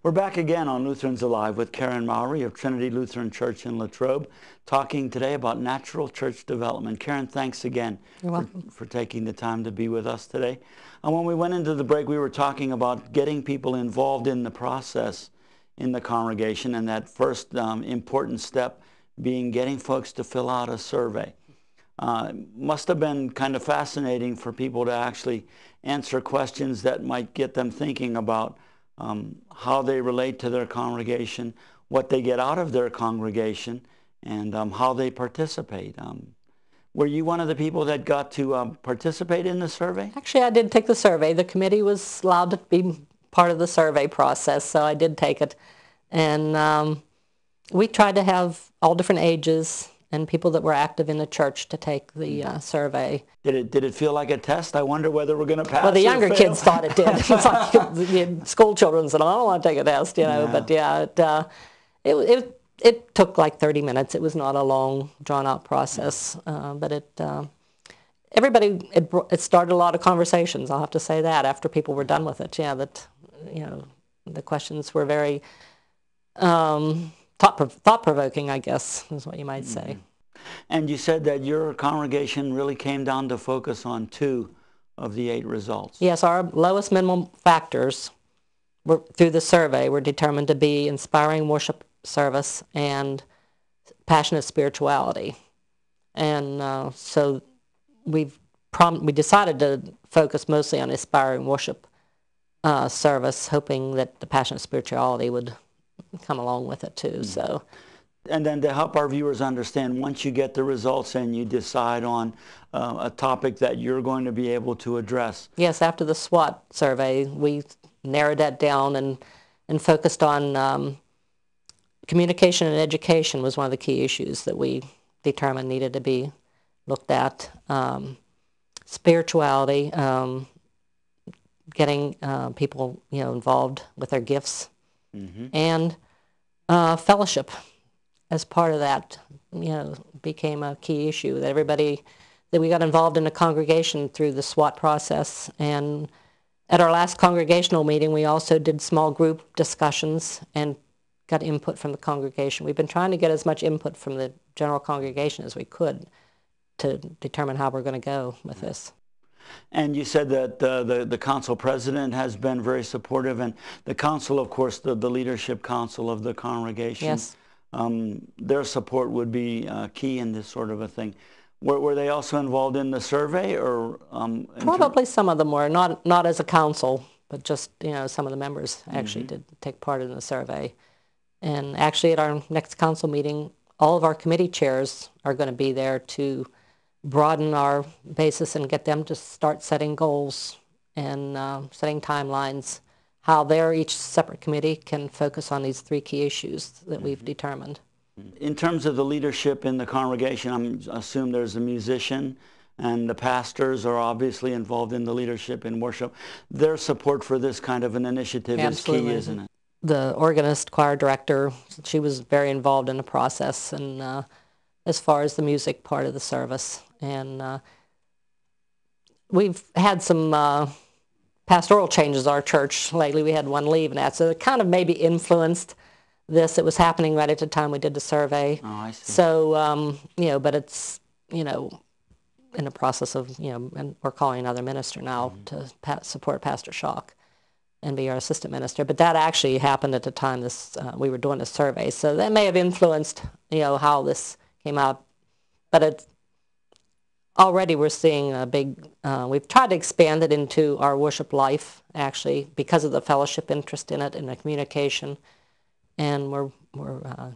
We're back again on Lutherans Alive with Karen Mowry of Trinity Lutheran Church in Latrobe, talking today about natural church development. Karen, thanks again for taking the time to be with us today. And when we went into the break, we were talking about getting people involved in the process in the congregation, and that first important step being getting folks to fill out a survey. Must have been kind of fascinating for people to actually answer questions that might get them thinking about how they relate to their congregation, what they get out of their congregation, and how they participate. Were you one of the people that got to participate in the survey? Actually, I did take the survey. The committee was allowed to be part of the survey process, so I did take it. And we tried to have all different ages and people that were active in the church to take the survey. Did it feel like a test? I wonder whether we're going to pass. Well, the younger or fail. kids thought it did. It's like the school children said, "I don't want to take a test," you know. Yeah. But yeah, it took like 30 minutes. It was not a long, drawn-out process, but it started a lot of conversations. I'll have to say that after people were done with it. Yeah, that the questions were very thought-provoking, I guess, is what you might say. And you said that your congregation really came down to focus on 2 of the 8 results. Yes, our lowest minimum factors through the survey were determined to be inspiring worship service and passionate spirituality. And so we decided to focus mostly on inspiring worship service, hoping that the passionate spirituality would come along with it too. So, and then to help our viewers understand, once you get the results and you decide on a topic that you're going to be able to address. Yes, after the SWOT survey, we narrowed that down and focused on communication and education was one of the key issues that we determined needed to be looked at. Spirituality, getting people involved with their gifts. And fellowship as part of that, became a key issue that we got involved in the congregation through the SWOT process. And at our last congregational meeting, we also did small group discussions and got input from the congregation. We've been trying to get as much input from the general congregation as we could to determine how we're going to go with this. And you said that the council president has been very supportive, and the council, of course, the leadership council of the congregation. Yes. Their support would be key in this sort of a thing. Were they also involved in the survey, or? Probably some of them were, not as a council, but just some of the members actually did take part in the survey. And actually, at our next council meeting, all of our committee chairs are going to be there to broaden our basis and get them to start setting goals and setting timelines, how each separate committee can focus on these 3 key issues that we've determined. In terms of the leadership in the congregation, I assume there's a musician, and the pastors are obviously involved in the leadership in worship. Their support for this kind of an initiative is key, isn't it? The organist, choir director, she was very involved in the process, and as far as the music part of the service. And we've had some pastoral changes at our church lately. We had one leave and that, so it kind of maybe influenced this. It was happening right at the time we did the survey. Oh, I see. So, but it's, in the process of, and we're calling another minister now to support Pastor Schock and be our assistant minister. But that actually happened at the time we were doing the survey. So that may have influenced, how this came out. But already we're seeing a big, we've tried to expand it into our worship life, actually, because of the fellowship interest in it and the communication. And we're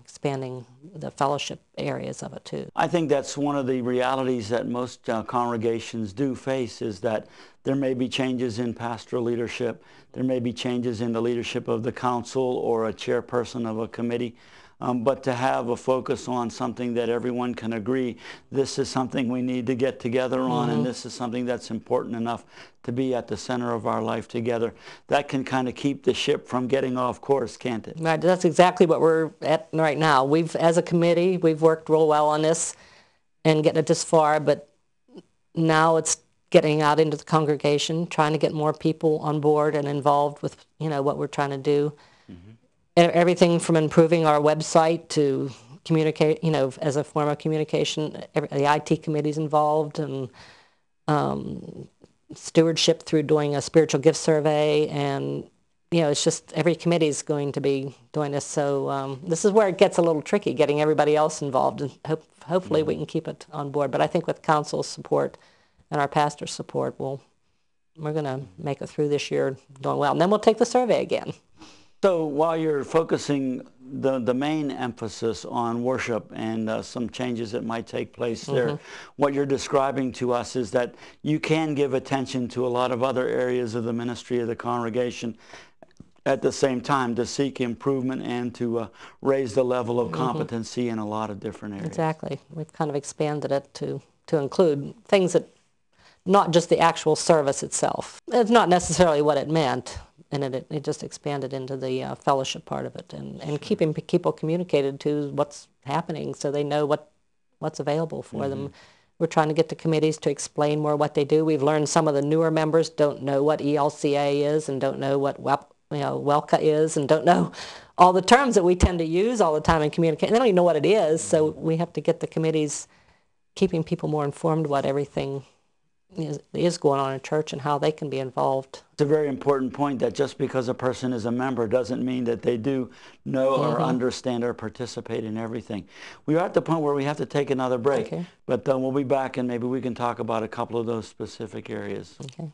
expanding the fellowship areas of it, too. I think that's one of the realities that most congregations do face, is that there may be changes in pastoral leadership. There may be changes in the leadership of the council or a chairperson of a committee. But to have a focus on something that everyone can agree, this is something we need to get together on, and this is something that's important enough to be at the center of our life together, that can kind of keep the ship from getting off course, can't it? Right, that's exactly what we're at right now. As a committee, we've worked real well on this and getting it this far, but now it's getting out into the congregation, trying to get more people on board and involved with, what we're trying to do. everything from improving our website to communicate, as a form of communication. The IT committee's involved, and stewardship through doing a spiritual gift survey, and it's just every committee is going to be doing this. So this is where it gets a little tricky, getting everybody else involved, and hopefully we can keep it on board. But I think with council's support and our pastor's support, we're going to make it through this year doing well. And then we'll take the survey again. So while you're focusing the main emphasis on worship and some changes that might take place there, what you're describing to us is that you can give attention to a lot of other areas of the ministry of the congregation at the same time to seek improvement and to raise the level of competency in a lot of different areas. Exactly. We've kind of expanded it to include things that, not just the actual service itself. It's not necessarily what it meant, and it just expanded into the fellowship part of it, and keeping people communicated to what's happening so they know what's available for them. We're trying to get the committees to explain more what they do. We've learned some of the newer members don't know what ELCA is, and don't know what WELCA is, and don't know all the terms that we tend to use all the time in communication. They don't even know what it is, so we have to get the committees keeping people more informed what everything is going on in church and how they can be involved. It's a very important point that just because a person is a member doesn't mean that they do know or understand or participate in everything. We are at the point where we have to take another break, but we'll be back and maybe we can talk about a couple of those specific areas. Okay.